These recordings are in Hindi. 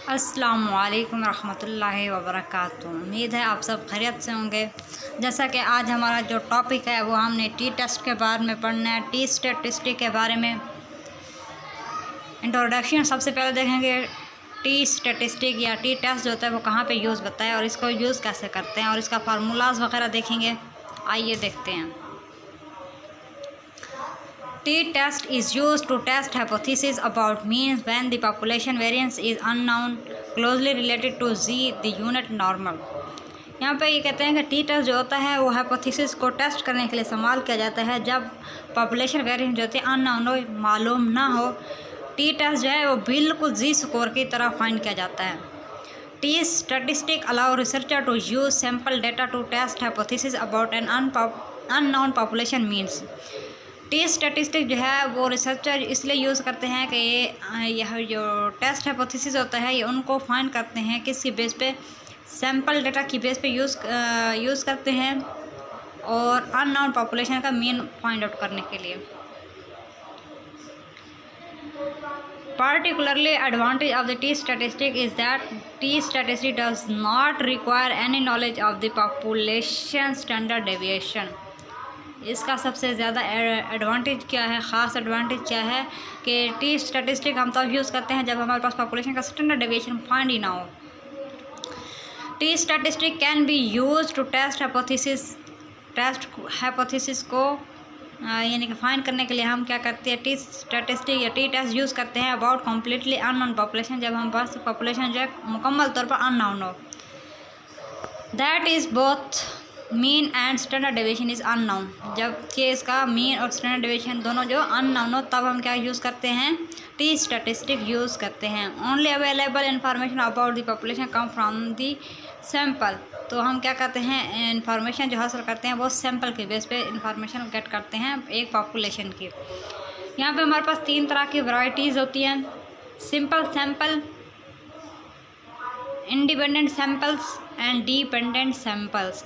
अस्सलामुअलैकुम रहमतुल्लाहि वबरकातुहू। उम्मीद है आप सब खैरियत से होंगे। जैसा कि आज हमारा जो टॉपिक है वो हमने टी टेस्ट के बारे में पढ़ना है, टी स्टैटिस्टिक के बारे में इंट्रोडक्शन। सबसे पहले देखेंगे टी स्टैटिस्टिक या टी टेस्ट जो होता है वो कहाँ पे यूज़ होता है और इसको यूज़ कैसे करते हैं और इसका फार्मूलाज वगैरह देखेंगे। आइए देखते हैं। T-test is used to test hypotheses about means when the population variance is unknown, closely related to z, the unit normal। यहाँ पे ये कहते हैं कि टी टेस्ट जो होता है वो हाइपोथेसिस को टेस्ट करने के लिए इस्तेमाल किया जाता है जब पॉपुलेशन वेरिएंस जो होती है अननोन हो, मालूम ना हो। टी टेस्ट जो है वो बिल्कुल जी स्कोर की तरह फाइंड किया जाता है। T statistic allow researcher to use sample data to test hypothesis about an unknown population means. T statistic जो है वो रिसर्चर इसलिए यूज़ करते हैं कि यह जो टेस्ट हाइपोथेसिस होता है ये उनको फाइंड करते हैं किसकी बेस पे, सैम्पल डेटा की बेस पे यूज़ करते हैं और अननोन पॉपुलेशन का मीन फाइंड आउट करने के लिए। Particularly advantage of the t-statistic is that t-statistic does not require any knowledge of the population standard deviation। इसका सबसे ज़्यादा एडवांटेज क्या है, ख़ास एडवांटेज क्या है कि टी स्टैटिस्टिक हम तब यूज़ करते हैं जब हमारे पास पॉपुलेशन का स्टैंडर्ड डेविएशन फाइंड ही ना हो। T statistic can be use to test hypothesis को यानी कि फाइंड करने के लिए हम क्या करते हैं, टी स्टैटिस्टिक या टी टेस्ट यूज़ करते हैं अबाउट कम्प्लीटली अननोन पॉपुलेशन, जब हमारे पास पॉपुलेशन जो है मुकम्मल तौर पर अननोन हो। That is both mean and standard deviation is unknown. जबकि इसका मीन और स्टैंडर्ड डेविएशन दोनों जो अननोन हो तब हम क्या यूज़ करते हैं, टी स्टैटिस्टिक यूज़ करते हैं। Only available information about the population come from the sample. तो हम क्या करते हैं, इंफॉर्मेशन जो हासिल करते हैं वो सैम्पल के बेस पे इंफॉर्मेशन गेट करते हैं एक पॉपुलेशन की। यहाँ पे हमारे पास तीन तरह की वैरायटीज़ होती हैं, simple sample, independent samples and dependent samples.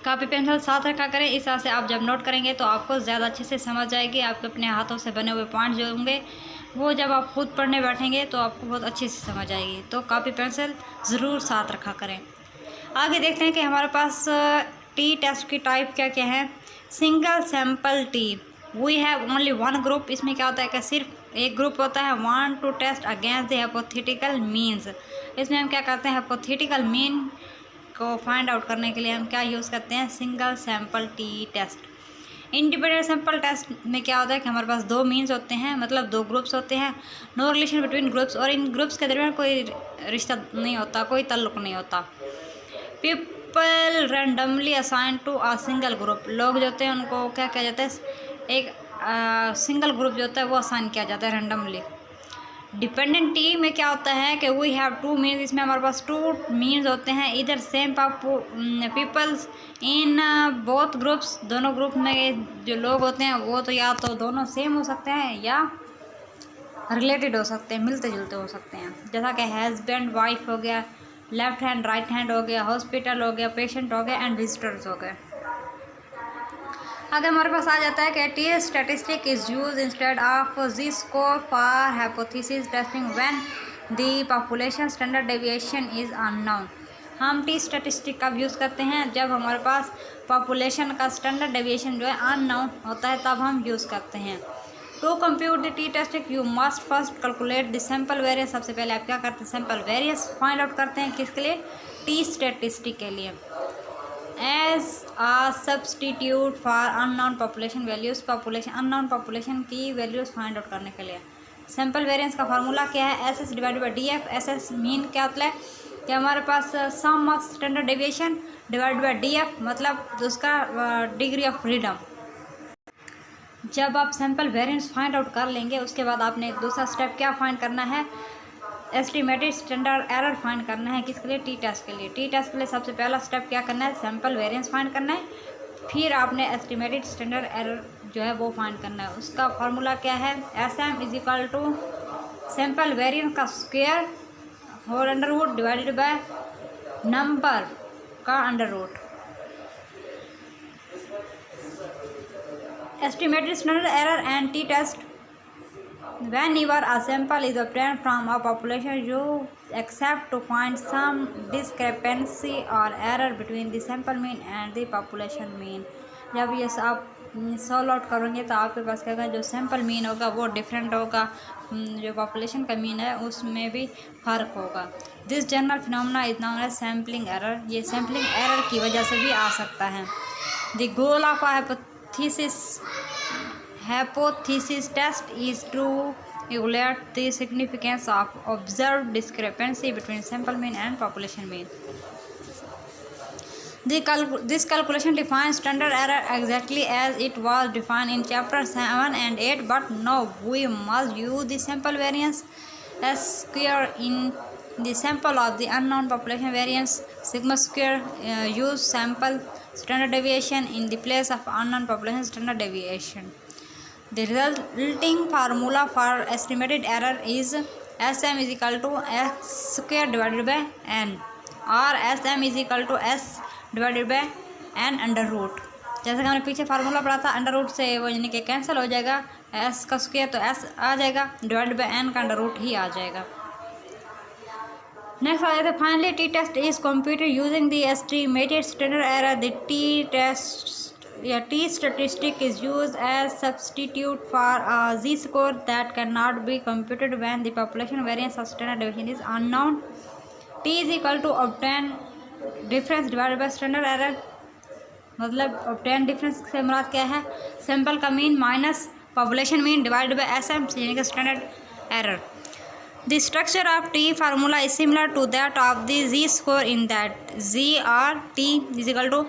Copy pencil साथ रखा करें, इस तरह से आप जब नोट करेंगे तो आपको ज़्यादा अच्छे से समझ आएगी। आपके अपने हाथों से बने हुए पॉइंट जो होंगे वो जब आप खुद पढ़ने बैठेंगे तो आपको बहुत अच्छे से समझ आएगी। तो कापी पेंसिल ज़रूर साथ रखा करें। आगे देखते हैं कि हमारे पास टी टेस्ट की टाइप क्या क्या है। Single sample T, we have only one group. इसमें क्या होता है कि सिर्फ एक ग्रुप होता है, want to test against the hypothetical means. इसमें हम क्या करते हैं, हाइपोथेटिकल मीन को फाइंड आउट करने के लिए हम क्या यूज़ करते हैं, single sample T test. Independent sample test में क्या होता है कि हमारे पास दो मीन्स होते हैं, मतलब दो ग्रुप्स होते हैं, नो रिलेशन बिटवीन ग्रुप्स, और इन ग्रुप्स के दरमियान कोई रिश्ता नहीं होता, कोई ताल्लुक़ नहीं होता। People randomly assign to a single group, लोग जो होते हैं उनको क्या किया जाता है, एक सिंगल ग्रुप जो होता है वो असाइन किया जाता है रैंडमली। डिपेंडेंट टी में क्या होता है कि वी हैव टू मीन्स, इसमें हमारे पास टू मीन्स होते हैं, इधर same peoples in both groups, दोनों ग्रुप में जो लोग होते हैं वो तो या तो दोनों सेम हो सकते हैं या रिलेटेड हो सकते हैं, मिलते जुलते हो सकते हैं। जैसा कि हस्बैंड वाइफ हो गया, लेफ्ट हैंड राइट हैंड हो गया, हॉस्पिटल हो गया, पेशेंट हो गया एंड विजिटर्स हो गए। अगर हमारे पास आ जाता है कि T statistic is use instead of Z score for hypothesis testing when the population standard deviation is unknown. हम टी स्टैटिस्टिक का यूज़ करते हैं जब हमारे पास पॉपुलेशन का स्टैंडर्ड डेविएशन जो है अननोन होता है, तब हम यूज़ करते हैं। To compute the t statistic you must first calculate the sample variance. सबसे पहले आप क्या करते हैं, सैम्पल वेरियंस फाइंड आउट करते हैं, किसके लिए, टी स्टैटिस्टिक के लिए। As a substitute for unknown population values, population unknown population की वैल्यूज़ फाइंड आउट करने के लिए। सैम्पल वेरिएंस का फार्मूला क्या है, S S divided by D F. S S mean क्या होता है कि हमारे पास sum of standard deviation divided by D F, मतलब उसका डिग्री ऑफ फ्रीडम। जब आप सैम्पल वेरिएंस फाइंड आउट कर लेंगे उसके बाद आपने दूसरा स्टेप क्या फाइंड करना है, एस्टिमेटेड स्टैंडर्ड एरर फाइंड करना है, किसके लिए, टी टेस्ट के लिए। टी टेस्ट के लिए सबसे पहला स्टेप क्या करना है, सैम्पल वेरिएंस फाइंड करना है, फिर आपने एस्टिमेटेड स्टैंडर्ड एरर जो है वो फाइंड करना है। उसका फार्मूला क्या है, S M is equal to sample variance का square whole under root divided by number का under root. Estimated standard error and t test whenever a sample is obtained from a population, you accept to find some discrepancy or error between the sample mean and the population mean. जब ये आप सॉल्व आउट करोगे तो आपके पास क्या होगा, जो सैम्पल मीन होगा वो डिफरेंट होगा, जो पॉपुलेशन का मीन है उसमें भी फ़र्क होगा. This general phenomena is known as sampling error. ये सैम्पलिंग एरर की वजह से भी आ सकता है. The goal of a hypothesis test is to evaluate the significance of observed discrepancy between sample mean and population mean. This calculation defines standard error exactly as it was defined in chapter 7 and 8, but now we must use the sample variance S square in the sample of the unknown population variance sigma square. Use sample standard deviation in the place of unknown population standard deviation. The resulting formula for estimated error is Sm is equal to x square divided by n, और Sm is equal to s divided by n under root. जैसे कि हमने पीछे फार्मूला पढ़ा था, अंडर रूट से वो यानी कि कैंसिल हो जाएगा, s का स्क्वायर तो s आ जाएगा, डिवाइडेड बाय n का अंडर रूट ही आ जाएगा. नेक्स्ट आ जाता है finally t test is computed using the estimated standard error. The t test या t statistic is used as substitute for a z score that can not be computed when the population variance of standard deviation is unknown. t is equal to obtain difference divided by standard error. मतलब ऑब्टेन डिफरेंस से मुराद क्या है, सैंपल का mean minus population mean divided by S M यानी कि standard error. The structure of t formula is similar to that of the z score in that z और t is equal to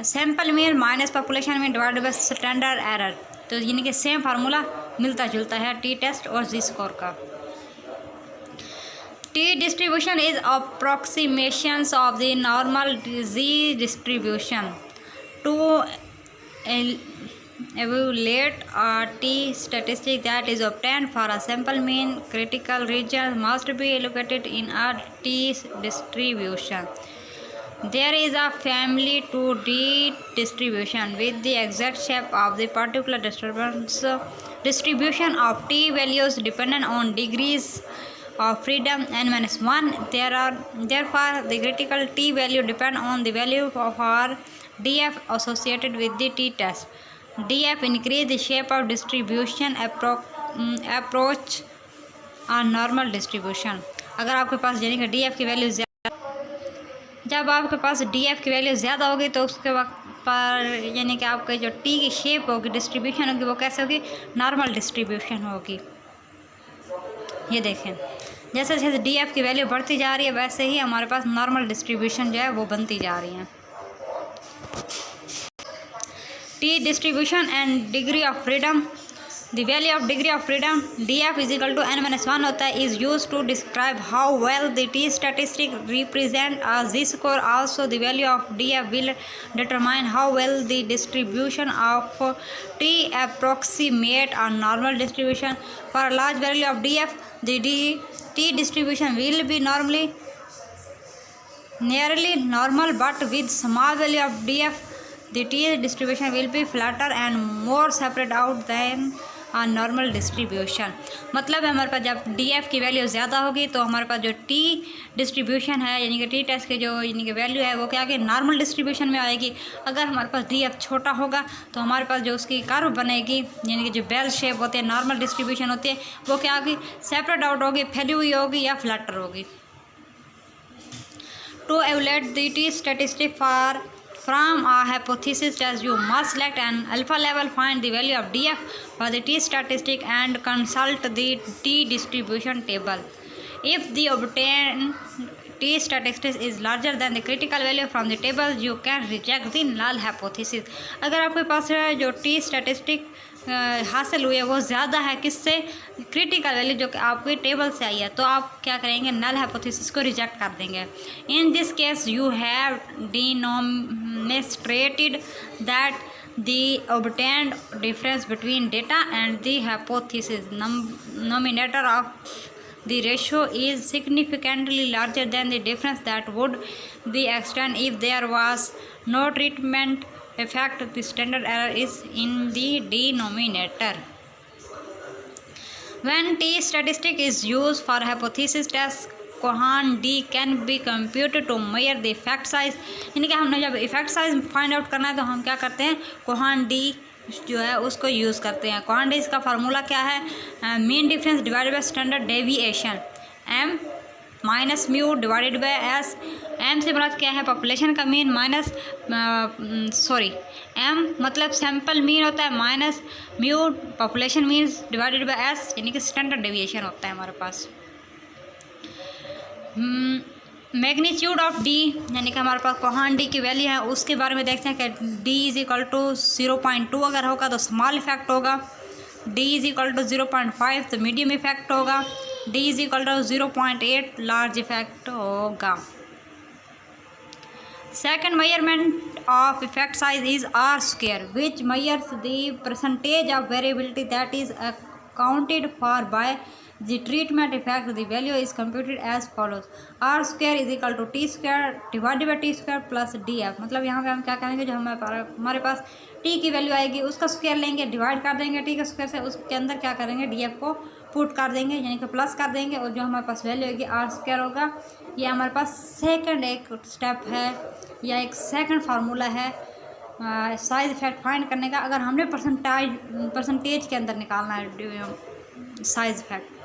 sample mean minus population mean divided by standard error. तो यानी कि सेम फार्मूला मिलता जुलता है टी टेस्ट और जी स्कोर का. T distribution is approximations of the normal Z distribution. To evaluate a T statistic that is obtained for a sample mean, critical regions must be allocated in a T distribution. There is a family to D distribution with the exact shape of the particular distribution of T values dependent on degrees of freedom n-1. Therefore the critical t value depend on the value of our df associated with the t test. df increase the shape of distribution approach a normal distribution. अगर आपके पास यानी कि df की वैल्यू जब आपके पास df की वैल्यू ज़्यादा होगी तो उसके वक्त पर यानी कि आपके जो t की शेप होगी, डिस्ट्रीब्यूशन होगी, वो कैसे होगी, नॉर्मल डिस्ट्रीब्यूशन होगी. ये देखें, जैसे जैसे डी एफ की वैल्यू बढ़ती जा रही है वैसे ही हमारे पास नॉर्मल डिस्ट्रीब्यूशन जो है वो बनती जा रही है. T distribution and degree of freedom. The value of degree of freedom D F is equal to n-1 होता है, is use to describe how well the T statistic represent a Z score. Also the value of D F will determine how well the distribution of T approximate a normal distribution. For a large value of D F the T distribution will be nearly normal, but with small value of df the T distribution will be flatter and more separate out than a normal distribution. मतलब हमारे पास जब df की वैल्यू ज़्यादा होगी तो हमारे पास जो T डिस्ट्रीब्यूशन है यानी कि टी टेस्ट की जो यानी कि वैल्यू है वो क्या कि नॉर्मल डिस्ट्रीब्यूशन में आएगी. अगर हमारे पास df छोटा होगा तो हमारे पास जो उसकी कर्व बनेगी यानी कि जो बेल शेप होती है, नॉर्मल डिस्ट्रीब्यूशन होती है, वो क्या होगी, सेपरेट आउट होगी, फैली हुई होगी या फ्लैटर होगी. To evaluate the T statistic from a hypothesis test, you must select an alpha level, find the value of df for the t statistic and consult the t distribution table. If the obtained t statistic is larger than the critical value from the table, you can reject the null hypothesis. अगर आपके पास जो t statistic हासिल हुई है वो ज़्यादा है किससे, क्रिटिकल वैल्यू जो कि आपकी टेबल से आई है, तो आप क्या करेंगे, नल हाइपोथेसिस को रिजेक्ट कर देंगे. In this case you have denominated that the obtained difference between data and the hypothesis nominator of the ratio is significantly larger than the difference that would be extant if there was no treatment effect. The standard error is in the denominator. When t statistic is use for hypothesis test Cohen d can be computed to measure the effect size. यानी कि हमने जब इफेक्ट साइज फाइंड आउट करना है तो हम क्या करते हैं, कोहान डी जो है उसको यूज़ करते हैं। कोहान डी इसका फार्मूला क्या है, mean difference divided by standard deviation, M minus mu divided by S. M से मुराद क्या है, पॉपुलेशन का मीन माइनस एम मतलब सैम्पल मीन होता है, minus mu population mean divided by S यानी कि स्टैंडर्ड डेविएशन होता है हमारे पास। मैग्नीट्यूड ऑफ डी यानी कि हमारे पास कोहान डी की वैल्यू है उसके बारे में देखते हैं कि डी इज इक्वल टू 0.2 अगर होगा तो स्मॉल इफेक्ट होगा, डी इज इक्वल टू 0.5 तो मीडियम इफेक्ट होगा, d is equal to 0.8 large effect होगा। Second measurement of effect size is r square which measures the percentage of variability that is accounted for by the treatment effect. The value is computed as follows: r square is equal to t square divided by t square plus df। मतलब यहाँ पे हम क्या करेंगे, जो हमारे पास t की वैल्यू आएगी उसका स्क्वायर लेंगे, डिवाइड कर देंगे t के स्क्वायर से, उसके अंदर क्या करेंगे df को पुट कर देंगे यानी कि प्लस कर देंगे, और जो हमारे पास वैल्यू होगी r स्क्वायर होगा। ये हमारे पास सेकंड एक स्टेप है या एक सेकंड फार्मूला है साइज इफेक्ट फाइंड करने का, अगर हमने परसेंटेज के अंदर निकालना है साइज इफेक्ट।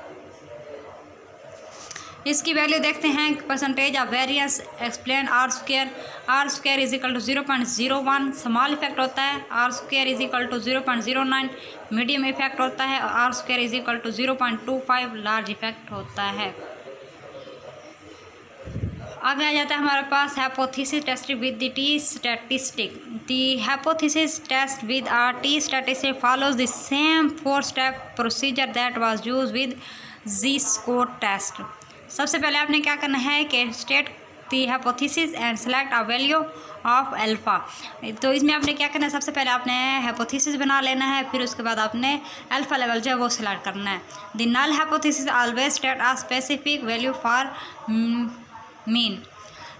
इसकी वैल्यू देखते हैं, percentage of variance explain r square is equal to 0.01 small effect होता है, r square is equal to 0.09 medium effect होता है, और r square is equal to 0.25 large effect होता है। आगे आ जाता है हमारे पास hypothesis test with the T statistic. The hypothesis test with r t statistic follows the same 4 step procedure that was use with z score test. सबसे पहले आपने क्या करना है कि state the hypothesis and select a value of alpha. तो इसमें आपने क्या करना है, सबसे पहले आपने हाइपोथेसिस बना लेना है, फिर उसके बाद आपने अल्फ़ा लेवल जो है वो सिलेक्ट करना है। The null hypothesis always state a specific value for mean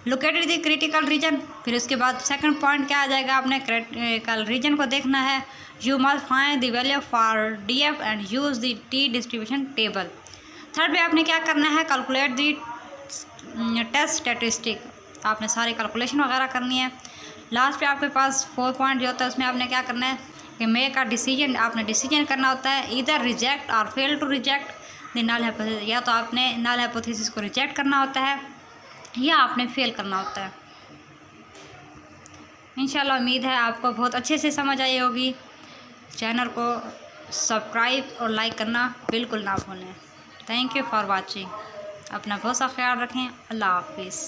located the critical region. फिर उसके बाद सेकंड पॉइंट क्या आ जाएगा, आपने क्रिटिकल रीजन को देखना है। You must find the value for D F and use the T distribution table. Third पे आपने क्या करना है, कैलकुलेट दी टेस्ट स्टैटिस्टिक, आपने सारी कैलकुलेशन वगैरह करनी है। लास्ट पे आपके पास 4 पॉइंट जो होता है उसमें आपने क्या करना है कि मेक अ डिसीजन, आपने डिसीजन करना होता है इधर रिजेक्ट और fail to reject the null hypothesis, या तो आपने नल हाइपोथेसिस को रिजेक्ट करना होता है या आपने फेल करना होता है। इंशाल्लाह उम्मीद है आपको बहुत अच्छे से समझ आई होगी। चैनल को सब्सक्राइब और लाइक करना बिल्कुल ना भूलें। Thank you for watching. अपना बहुत सा ख्याल रखें। अल्लाह हाफिज़।